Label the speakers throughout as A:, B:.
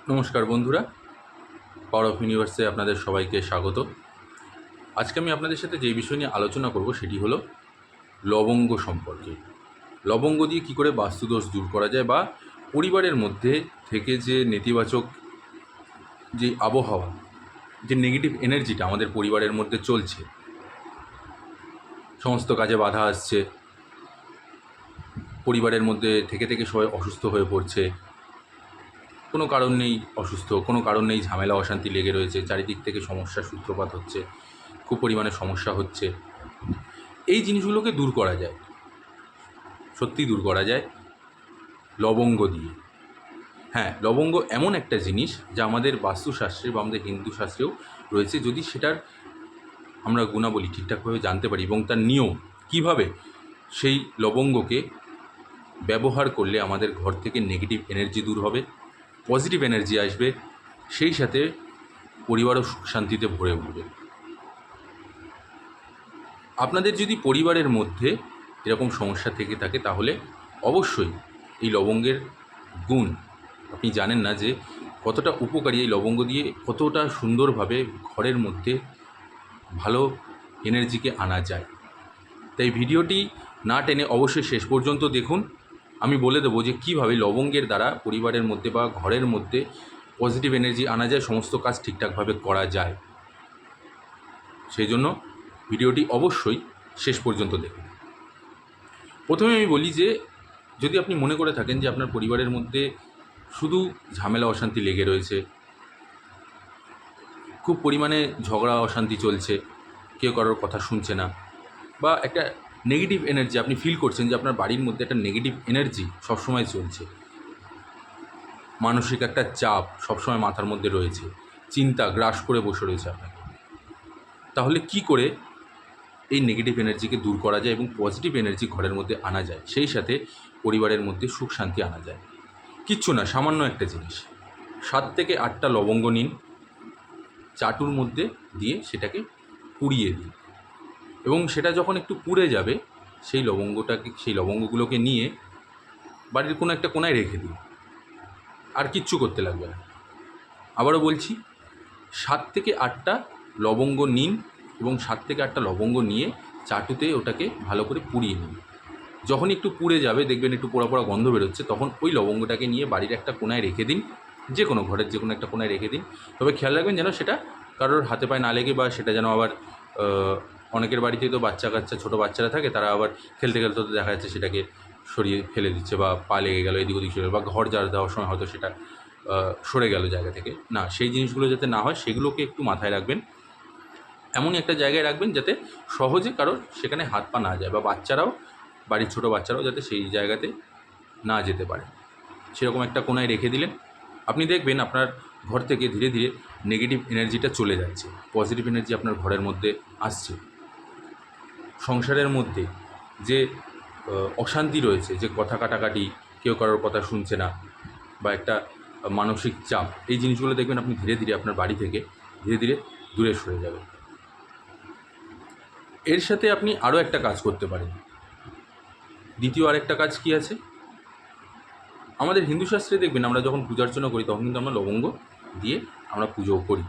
A: নমস্কার বন্ধুরা, power of ইউনিভার্সে আপনাদের সবাইকে স্বাগত। আজকে আমি আপনাদের সাথে যেই বিষয় নিয়ে আলোচনা করব সেটি হলো লবঙ্গ সম্পর্কে। লবঙ্গ দিয়ে কী করে বাস্তুদোষ দূর করা যায়, বা পরিবারের মধ্যে থেকে যে নেতিবাচক যে আবহাওয়া, যে নেগেটিভ এনার্জিটা আমাদের পরিবারের মধ্যে চলছে, সমস্ত কাজে বাধা আসছে, পরিবারের মধ্যে থেকে থেকে সবাই অসুস্থ হয়ে পড়ছে, কোনো কারণ নেই অসুস্থ, কোনো কারণ নেই ঝামেলা অশান্তি লেগে রয়েছে, চারিদিক থেকে সমস্যার সূত্রপাত হচ্ছে, খুব পরিমাণে সমস্যা হচ্ছে। এই জিনিসগুলোকে দূর করা যায়, সত্যি দূর করা যায় লবঙ্গ দিয়ে। হ্যাঁ, লবঙ্গ এমন একটা জিনিস যা আমাদের বাস্তুশাস্ত্রে বা আমাদের হিন্দু শাস্ত্রেও রয়েছে। যদি সেটার আমরা গুণাবলী ঠিকঠাকভাবে জানতে পারি এবং তার নিয়ম কীভাবে সেই লবঙ্গকে ব্যবহার করলে আমাদের ঘর থেকে নেগেটিভ এনার্জি দূর হবে, পজিটিভ এনার্জি আসবে, সেই সাথে পরিবারও সুখ শান্তিতে ভরে উঠবে। আপনাদের যদি পরিবারের মধ্যে এরকম সমস্যা থেকে থাকে তাহলে অবশ্যই এই লবঙ্গের গুণ আপনি জানেন না, যে কতটা উপকারী এই লবঙ্গ দিয়ে কতটা সুন্দরভাবে ঘরের মধ্যে ভালো এনার্জিকে আনা যায়। তাই ভিডিওটি না টেনে অবশ্যই শেষ পর্যন্ত দেখুন। আমি বলে দেবো যে কীভাবে লবঙ্গের দ্বারা পরিবারের মধ্যে বা ঘরের মধ্যে পজিটিভ এনার্জি আনা যায়, সমস্ত কাজ ঠিকঠাকভাবে করা যায়। সেই জন্য ভিডিওটি অবশ্যই শেষ পর্যন্ত দেখুন। প্রথমে আমি বলি যে যদি আপনি মনে করে থাকেন যে আপনার পরিবারের মধ্যে শুধু ঝামেলা অশান্তি লেগে রয়েছে, খুব পরিমাণে ঝগড়া অশান্তি চলছে, কেউ কারোর কথা শুনছে না, বা একটা নেগেটিভ এনার্জি আপনি ফিল করছেন যে আপনার বাড়ির মধ্যে একটা নেগেটিভ এনার্জি সবসময় চলছে, মানসিক একটা চাপ সবসময় মাথার মধ্যে রয়েছে, চিন্তা গ্রাস করে বসে রয়েছে আপনাকে, তাহলে কি করে এই নেগেটিভ এনার্জিকে দূর করা যায় এবং পজিটিভ এনার্জি ঘরের মধ্যে আনা যায়, সেই সাথে পরিবারের মধ্যে সুখ শান্তি আনা যায়? কিচ্ছু না, সামান্য একটা জিনিস। 7 থেকে 8টা লবঙ্গ নিন, চাটুর মধ্যে দিয়ে সেটাকে পুড়িয়ে দিন, এবং সেটা যখন একটু পুড়ে যাবে সেই লবঙ্গগুলোকে নিয়ে বাড়ির কোনো একটা কোনায় রেখে দিন। আর কিচ্ছু করতে লাগবে না। আবারও বলছি, 7 থেকে 8টা লবঙ্গ নিন এবং 7 থেকে 8টা লবঙ্গ নিয়ে চাটুতে ওটাকে ভালো করে পুড়িয়ে নিন। যখন একটু পুড়ে যাবে, দেখবেন একটু পোড়া পোড়া গন্ধ বেরোচ্ছে, তখন ওই লবঙ্গটাকে নিয়ে বাড়ির একটা কোনায় রেখে দিন, যে কোনো ঘরের যে কোনো একটা কোনায় রেখে দিন। তবে খেয়াল রাখবেন যেন সেটা কারোর হাতে পায়ে না লেগে, বা সেটা যেন আবার অনেকের বাড়িতেই তো বাচ্চা কাচ্চা ছোটো বাচ্চারা থাকে, তারা আবার খেলতে খেলতে তো দেখা যাচ্ছে সেটাকে সরিয়ে ফেলে দিচ্ছে, বা পা লেগে গেলো এদিক ওদিক সরে গেলো, বা ঘর ঝাড় দেওয়ার সময় হয়তো সেটা সরে গেল জায়গা থেকে। না, সেই জিনিসগুলো যাতে না হয় সেগুলোকে একটু মাথায় রাখবেন। এমনই একটা জায়গায় রাখবেন যাতে সহজে কারোর সেখানে হাত পা না যায়, বা বাচ্চারাও, বাড়ির ছোটো বাচ্চারাও যাতে সেই জায়গাতে না যেতে পারে। সেরকম একটা কোনায় রেখে দিলেন। আপনি দেখবেন আপনার ঘর থেকে ধীরে ধীরে নেগেটিভ এনার্জিটা চলে যাচ্ছে, পজিটিভ এনার্জি আপনার ঘরের মধ্যে আসছে। সংসারের মধ্যে যে অশান্তি রয়েছে, যে কথা কাটাকাটি, কেউ কারোর কথা শুনছে না, বা একটা মানসিক চাপ, এই জিনিসগুলো দেখবেন আপনি ধীরে ধীরে আপনার বাড়ি থেকে ধীরে ধীরে দূরে সরে যাবে। এর সাথে আপনি আরও একটা কাজ করতে পারেন। দ্বিতীয় আরেকটা কাজ কি আছে, আমাদের হিন্দু শাস্ত্রে দেখবেন আমরা যখন পূজা অর্চনা করি তখন কিন্তু আমরা লবঙ্গ দিয়ে আমরা পুজোও করি।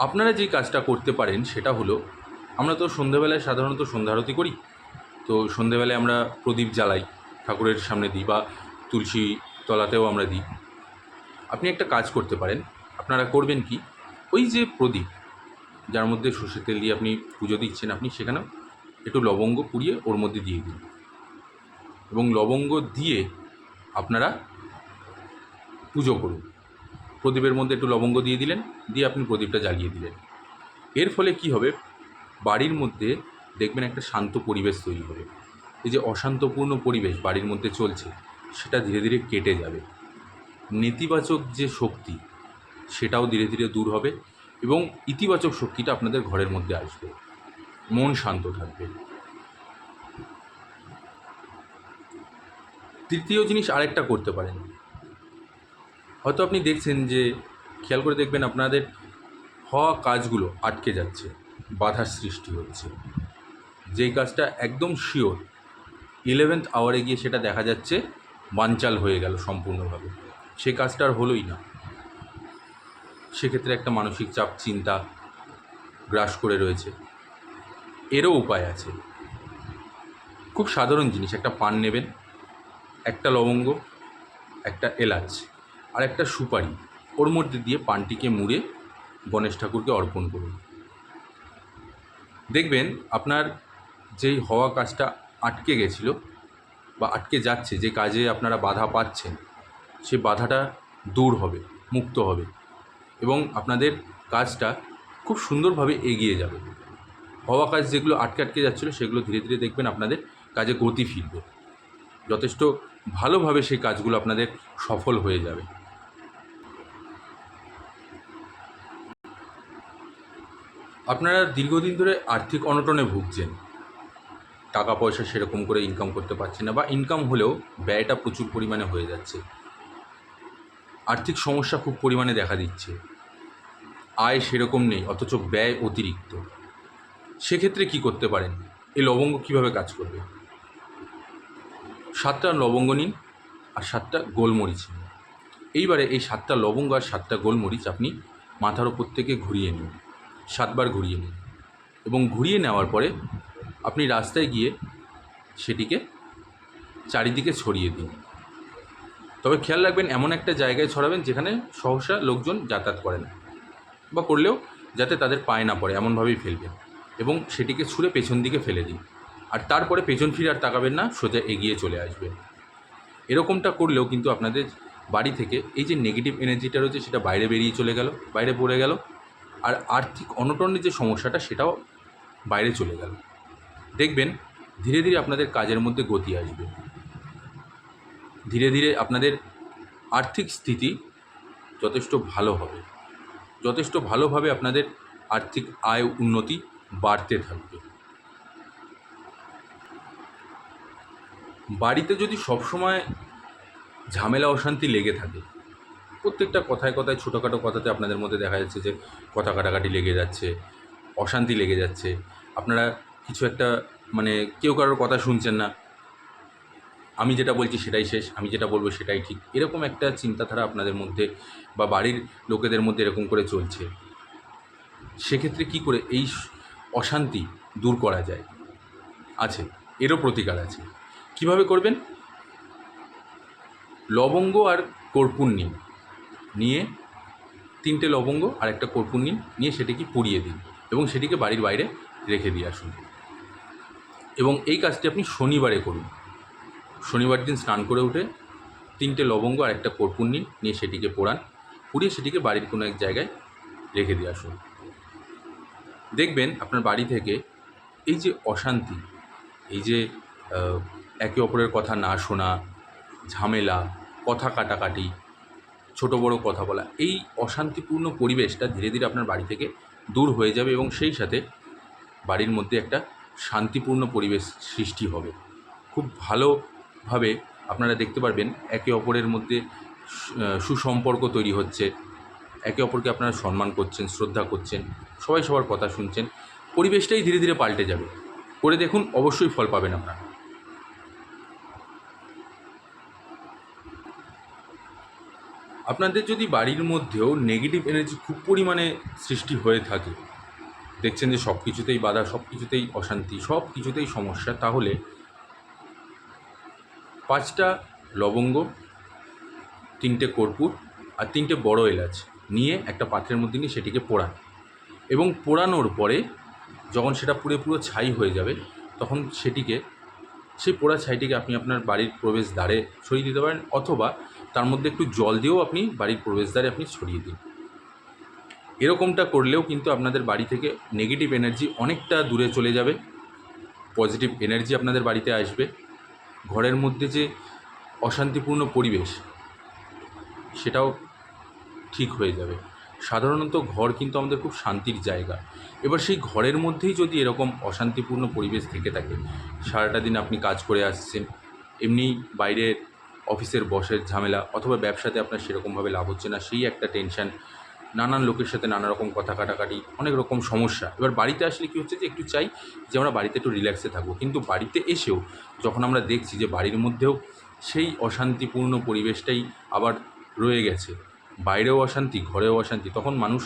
A: আপনারা যেই কাজটা করতে পারেন সেটা হলো, আমরা তো সন্ধেবেলায় সাধারণত সন্ধ্যা আরতি করি, তো সন্ধেবেলায় আমরা প্রদীপ জ্বালাই, ঠাকুরের সামনে দিই, বা তুলসী তলাতেও আমরা দিই। আপনি একটা কাজ করতে পারেন, আপনারা করবেন কি, ওই যে প্রদীপ যার মধ্যে সর্ষের তেল দিয়ে আপনি পুজো দিচ্ছেন, আপনি সেখানেও একটু লবঙ্গ পুড়িয়ে ওর মধ্যে দিয়ে দিন, এবং লবঙ্গ দিয়ে আপনারা পুজো করুন। প্রদীপের মধ্যে একটু লবঙ্গ দিয়ে দিলেন, দিয়ে আপনি প্রদীপটা জ্বালিয়ে দিলেন। এর ফলে কি হবে, বাড়ির মধ্যে দেখবেন একটা শান্ত পরিবেশ তৈরি হবে। এই যে অশান্তপূর্ণ পরিবেশ বাড়ির মধ্যে চলছে, সেটা ধীরে ধীরে কেটে যাবে। নেতিবাচক যে শক্তি সেটাও ধীরে ধীরে দূর হবে, এবং ইতিবাচক শক্তিটা আপনাদের ঘরের মধ্যে আসবে, মন শান্ত থাকবে। তৃতীয় জিনিস আরেকটা করতে পারেন। হয়তো আপনি দেখছেন যে, খেয়াল করে দেখবেন আপনাদের হওয়া কাজগুলো আটকে যাচ্ছে, বাধার সৃষ্টি হচ্ছে। যেই কাজটা একদম শিওর 11th আওয়ারে গিয়ে সেটা দেখা যাচ্ছে বানচাল হয়ে গেল সম্পূর্ণভাবে, সে কাজটা আর হলোই না। সেক্ষেত্রে একটা মানসিক চাপ, চিন্তা গ্রাস করে রয়েছে। এরও উপায় আছে, খুব সাধারণ জিনিস। একটা পান নেবেন, একটা লবঙ্গ, একটা এলাচ আর একটা সুপারি, ওর মধ্যে দিয়ে পানটিকে মুড়ে গণেশ ঠাকুরকে অর্পণ করুন। দেখবেন আপনার যেই হওয়া কাজটা আটকে গেছিলো বা আটকে যাচ্ছে, যে কাজে আপনারা বাধা পাচ্ছেন, সে বাধাটা দূর হবে, মুক্ত হবে এবং আপনাদের কাজটা খুব সুন্দরভাবে এগিয়ে যাবে। হওয়া কাজ যেগুলো আটকে আটকে যাচ্ছিলো, সেগুলো ধীরে ধীরে দেখবেন আপনাদের কাজে গতি ফিরবে, যথেষ্ট ভালোভাবে সেই কাজগুলো আপনাদের সফল হয়ে যাবে। আপনারা দীর্ঘদিন ধরে আর্থিক অনটনে ভুগছেন, টাকা পয়সা সেরকম করে ইনকাম করতে পারছেন না, বা ইনকাম হলেও ব্যয়টা প্রচুর পরিমাণে হয়ে যাচ্ছে, আর্থিক সমস্যা খুব পরিমাণে দেখা দিচ্ছে, আয় সেরকম নেই অথচ ব্যয় অতিরিক্ত। সেক্ষেত্রে কি করতে পারেন? এই লবঙ্গ কীভাবে কাজ করবে? 7টা লবঙ্গ নিন আর 7টা গোলমরিচ নিন। এইবারে এই 7টা লবঙ্গ আর 7টা গোলমরিচ আপনি মাথার ওপর থেকে ঘুরিয়ে নিন, 7বার ঘুরিয়ে নিন এবং ঘুরিয়ে নেওয়ার পরে আপনি রাস্তায় গিয়ে সেটিকে চারিদিকে ছড়িয়ে দিন। তবে খেয়াল রাখবেন, এমন একটা জায়গায় ছড়াবেন যেখানে সহসা লোকজন যাতায়াত করে না, বা করলেও যাতে তাদের পায়ে না পড়ে এমনভাবেই ফেলবেন এবং সেটিকে ছুঁড়ে পেছন দিকে ফেলে দিন। আর তারপরে পেছন ফিরে আর তাকাবেন না, সোজা এগিয়ে চলে আসবেন। এরকমটা করলেও কিন্তু আপনাদের বাড়ি থেকে এই যে নেগেটিভ এনার্জিটা রয়েছে, সেটা বাইরে বেরিয়ে চলে গেল, বাইরে পড়ে গেল, আর আর্থিক অনটনের যে সমস্যাটা, সেটাও বাইরে চলে গেল। দেখবেন ধীরে ধীরে আপনাদের কাজের মধ্যে গতি আসবে, ধীরে ধীরে আপনাদের আর্থিক স্থিতি যথেষ্ট ভালো হবে, যথেষ্ট ভালোভাবে আপনাদের আর্থিক আয় উন্নতি বাড়তে থাকবে। বাড়িতে যদি সবসময় ঝামেলা অশান্তি লেগে থাকে, প্রত্যেকটা কথায় কথায়, ছোটোখাটো কথাতে আপনাদের মধ্যে দেখা যাচ্ছে যে কথা কাটাকাটি লেগে যাচ্ছে, অশান্তি লেগে যাচ্ছে, আপনারা কিছু একটা মানে কেউ কারোর কথা শুনছেন না, আমি যেটা বলছি সেটাই শেষ, আমি যেটা বলবো সেটাই ঠিক, এরকম একটা চিন্তাধারা আপনাদের মধ্যে বা বাড়ির লোকেদের মধ্যে এরকম করে চলছে, সেক্ষেত্রে কি করে এই অশান্তি দূর করা যায়? আছে, এরও প্রতিকার আছে। কিভাবে করবেন? লবঙ্গ আর কর্পূর নিন, নিয়ে 3টে লবঙ্গ আর একটা কর্পূর নিন, নিয়ে সেটিকে পুড়িয়ে দিন এবং সেটিকে বাড়ির বাইরে রেখে দিয়ে আসুন। এবং এই কাজটি আপনি শনিবারে করুন। শনিবার দিন স্নান করে উঠে 3টে লবঙ্গ আর একটা কর্পূর নিন, নিয়ে সেটিকে পোড়ান, পুড়িয়ে সেটিকে বাড়ির কোনো এক জায়গায় রেখে দিয়ে আসুন। দেখবেন আপনার বাড়ি থেকে এই যে অশান্তি, এই যে একে অপরের কথা না শোনা, ঝামেলা, কথা কাটাকাটি, ছোটো বড়ো কথা বলা, এই অশান্তিপূর্ণ পরিবেশটা ধীরে ধীরে আপনার বাড়ি থেকে দূর হয়ে যাবে এবং সেই সাথে বাড়ির মধ্যে একটা শান্তিপূর্ণ পরিবেশ সৃষ্টি হবে। খুব ভালোভাবে আপনারা দেখতে পারবেন একে অপরের মধ্যে সুসম্পর্ক তৈরি হচ্ছে, একে অপরকে আপনারা সম্মান করছেন, শ্রদ্ধা করছেন, সবাই সবার কথা শুনছেন, পরিবেশটাই ধীরে ধীরে পাল্টে যাবে। করে দেখুন, অবশ্যই ফল পাবেন আপনারা। আপনাদের যদি বাড়ির মধ্যেও নেগেটিভ এনার্জি খুব পরিমাণে সৃষ্টি হয়ে থাকে, দেখছেন যে সব কিছুতেই বাধা, সব কিছুতেই অশান্তি, সব কিছুতেই সমস্যা, তাহলে 5টা লবঙ্গ, 3টে কর্পূর আর 3টে বড় এলাচ নিয়ে একটা পাত্রের মধ্যে নিয়ে সেটিকে পোড়ান এবং পোড়ানোর পরে যখন সেটা পুরো ছাই হয়ে যাবে, তখন সেটিকে, সেই পোড়া ছাইটিকে আপনি আপনার বাড়ির প্রবেশদ্বারে ছড়িয়ে দিতে পারেন, অথবা তার মধ্যে একটু জল দিয়েও আপনি বাড়ির প্রবেশদ্বারে আপনি ছড়িয়ে দিন। এরকমটা করলেও কিন্তু আপনাদের বাড়ি থেকে নেগেটিভ এনার্জি অনেকটা দূরে চলে যাবে, পজিটিভ এনার্জি আপনাদের বাড়িতে আসবে, ঘরের মধ্যে যে অশান্তিপূর্ণ পরিবেশ সেটাও ঠিক হয়ে যাবে। সাধারণত ঘর কিন্তু আমাদের খুব শান্তির জায়গা। এবার সেই ঘরের মধ্যেই যদি এরকম অশান্তিপূর্ণ পরিবেশ থেকে থাকে, সারাটা দিন আপনি কাজ করে আসছেন, এমনি বাইরে অফিসের বসের ঝামেলা, অথবা ব্যবসাতে আপনার সেরকমভাবে লাভ হচ্ছে না, সেই একটা টেনশান, নানান লোকের সাথে নানা রকম কথা কাটাকাটি, অনেক রকম সমস্যা। এবার বাড়িতে আসলে কী হচ্ছে যে একটু চাই যে আমরা বাড়িতে একটু রিল্যাক্সে থাকবো, কিন্তু বাড়িতে এসেও যখন আমরা দেখছি যে বাড়ির মধ্যেও সেই অশান্তিপূর্ণ পরিবেশটাই আবার রয়ে গেছে, বাইরেও অশান্তি ঘরেও অশান্তি, তখন মানুষ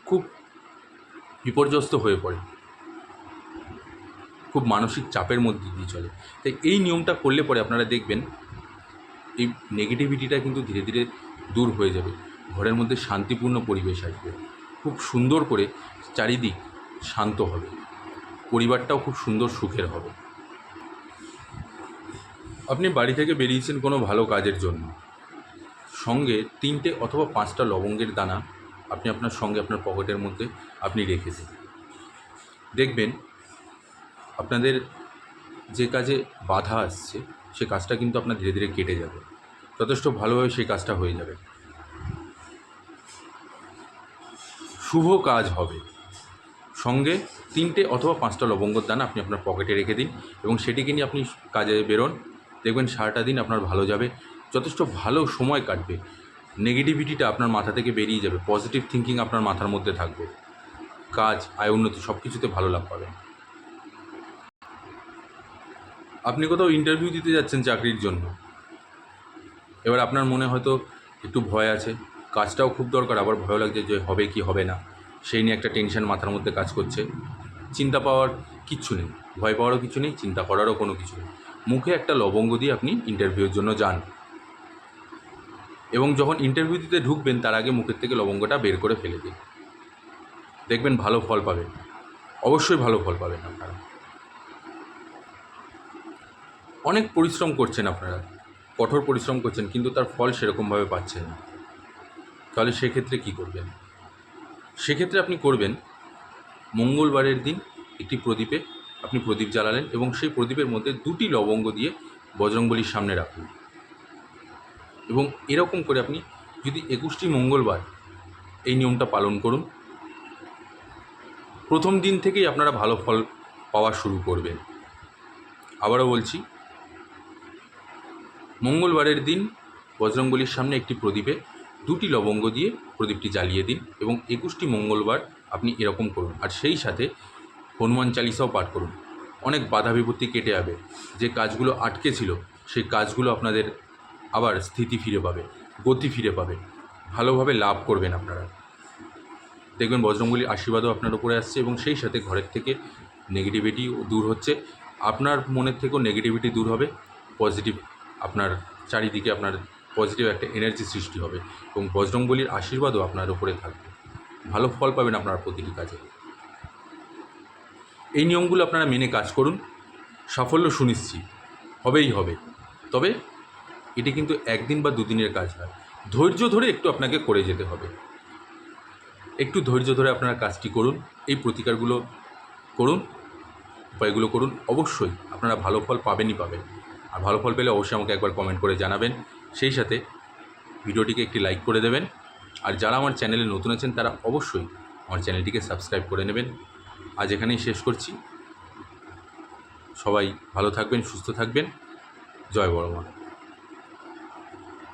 A: খুব বিপর্যস্ত হয়ে পড়ে, খুব মানসিক চাপের মধ্যে দিয়ে চলে। তাই এই নিয়মটা করলে পরে আপনারা দেখবেন এই নেগেটিভিটিটা কিন্তু ধীরে ধীরে দূর হয়ে যাবে, ঘরের মধ্যে শান্তিপূর্ণ পরিবেশ আসবে, খুব সুন্দর করে চারিদিক শান্ত হবে, পরিবারটাও খুব সুন্দর সুখের হবে। আপনি বাড়ি থেকে বেরিয়েছেন কোনো ভালো কাজের জন্য, সঙ্গে 3টে অথবা 5টা লবঙ্গের দানা আপনি আপনার সঙ্গে আপনার পকেটের মধ্যে আপনি রেখে দিন। দেখবেন আপনাদের যে কাজে বাধা আসছে সে কাজটা কিন্তু আপনার ধীরে ধীরে কেটে যাবে, যথেষ্ট ভালোভাবে সেই কাজটা হয়ে যাবে, শুভ কাজ হবে। সঙ্গে 3টে অথবা 5টা লবঙ্গর দানা আপনি আপনার পকেটে রেখে দিন এবং সেটিকে নিয়ে আপনি কাজে বেরোন। দেখবেন সারাটা দিন আপনার ভালো যাবে, যথেষ্ট ভালো সময় কাটবে, নেগেটিভিটিটা আপনার মাথা থেকে বেরিয়ে যাবে, পজিটিভ থিঙ্কিং আপনার মাথার মধ্যে থাকবে, কাজ আয় উন্নতি সব কিছুতে ভালো লাভ পাবেন। আপনি কোথাও ইন্টারভিউ দিতে যাচ্ছেন চাকরির জন্য, এবার আপনার মনে হয়তো একটু ভয় আছে, কাজটাও খুব দরকার, আবার ভয় লাগছে যে হবে কি হবে না, সেই নিয়ে একটা টেনশন মাথার মধ্যে কাজ করছে। চিন্তা পাওয়ার কিচ্ছু নেই, ভয় পাওয়ারও কিছু নেই, চিন্তা করারও কোনো কিছু নেই। মুখে একটা লবঙ্গ দিয়ে আপনি ইন্টারভিউর জন্য যান এবং যখন ইন্টারভিউ দিতে ঢুকবেন তার আগে মুখের থেকে লবঙ্গটা বের করে ফেলে দিন, দেখবেন ভালো ফল পাবেন, অবশ্যই ভালো ফল পাবেন। আপনারা অনেক পরিশ্রম করছেন, আপনারা কঠোর পরিশ্রম করছেন, কিন্তু তার ফল সেরকমভাবে পাচ্ছেন না, তাহলে সেক্ষেত্রে কী করবেন? সেক্ষেত্রে আপনি করবেন মঙ্গলবারের দিন একটি প্রদীপে আপনি প্রদীপ জ্বালালেন এবং সেই প্রদীপের মধ্যে 2টি লবঙ্গ দিয়ে বজরংবলীর সামনে রাখুন এবং এরকম করে আপনি যদি 21টি মঙ্গলবার এই নিয়মটা পালন করুন, প্রথম দিন থেকেই আপনারা ভালো ফল পাওয়া শুরু করবেন। আবারও বলছি, মঙ্গলবারের দিন বজরংবলীর সামনে একটি প্রদীপে 2টি লবঙ্গ দিয়ে প্রদীপটি জ্বালিয়ে দিন এবং 21টি মঙ্গলবার আপনি এরকম করুন, আর সেই সাথে হনুমান চালিসাও পাঠ করুন। অনেক বাধা বিপত্তি কেটে যাবে, যে কাজগুলো আটকে ছিল সেই কাজগুলো আপনাদের আবার স্থিতি ফিরে পাবে, গতি ফিরে পাবে, ভালোভাবে লাভ করবেন আপনারা। দেখবেন বজরংবলীর আশীর্বাদও আপনার উপরে আসছে এবং সেই সাথে ঘরের থেকে নেগেটিভিটিও দূর হচ্ছে, আপনার মনের থেকেও নেগেটিভিটি দূর হবে, পজিটিভ আপনার চারিদিকে আপনার পজিটিভ একটা এনার্জি সৃষ্টি হবে এবং বজরংবলীর আশীর্বাদও আপনার উপরে থাকবে, ভালো ফল পাবেন আপনার প্রতিটি কাজে। এই নিয়মগুলো আপনারা মেনে কাজ করুন, সাফল্য সুনিশ্চিত হবেই হবে। তবে এটি কিন্তু 1 দিন বা 2 দিনের কাজ নয়, ধৈর্য ধরে একটু আপনাকে করে যেতে হবে। একটু ধৈর্য ধরে আপনারা কাজটি করুন, এই প্রতিকারগুলো করুন, উপায়গুলো করুন, অবশ্যই আপনারা ভালো ফল পাবেনই পাবেন। আর ভালো ফল পেলে অবশ্যই আমাকে একবার কমেন্ট করে জানাবেন, সেই সাথে ভিডিওটিকে একটি লাইক করে দেবেন। আর যারা আমার চ্যানেলে নতুন আছেন তারা অবশ্যই আমার চ্যানেলটিকে সাবস্ক্রাইব করে নেবেন। আজ এখানেই শেষ করছি, সবাই ভালো থাকবেন, সুস্থ থাকবেন, জয় বড়মা।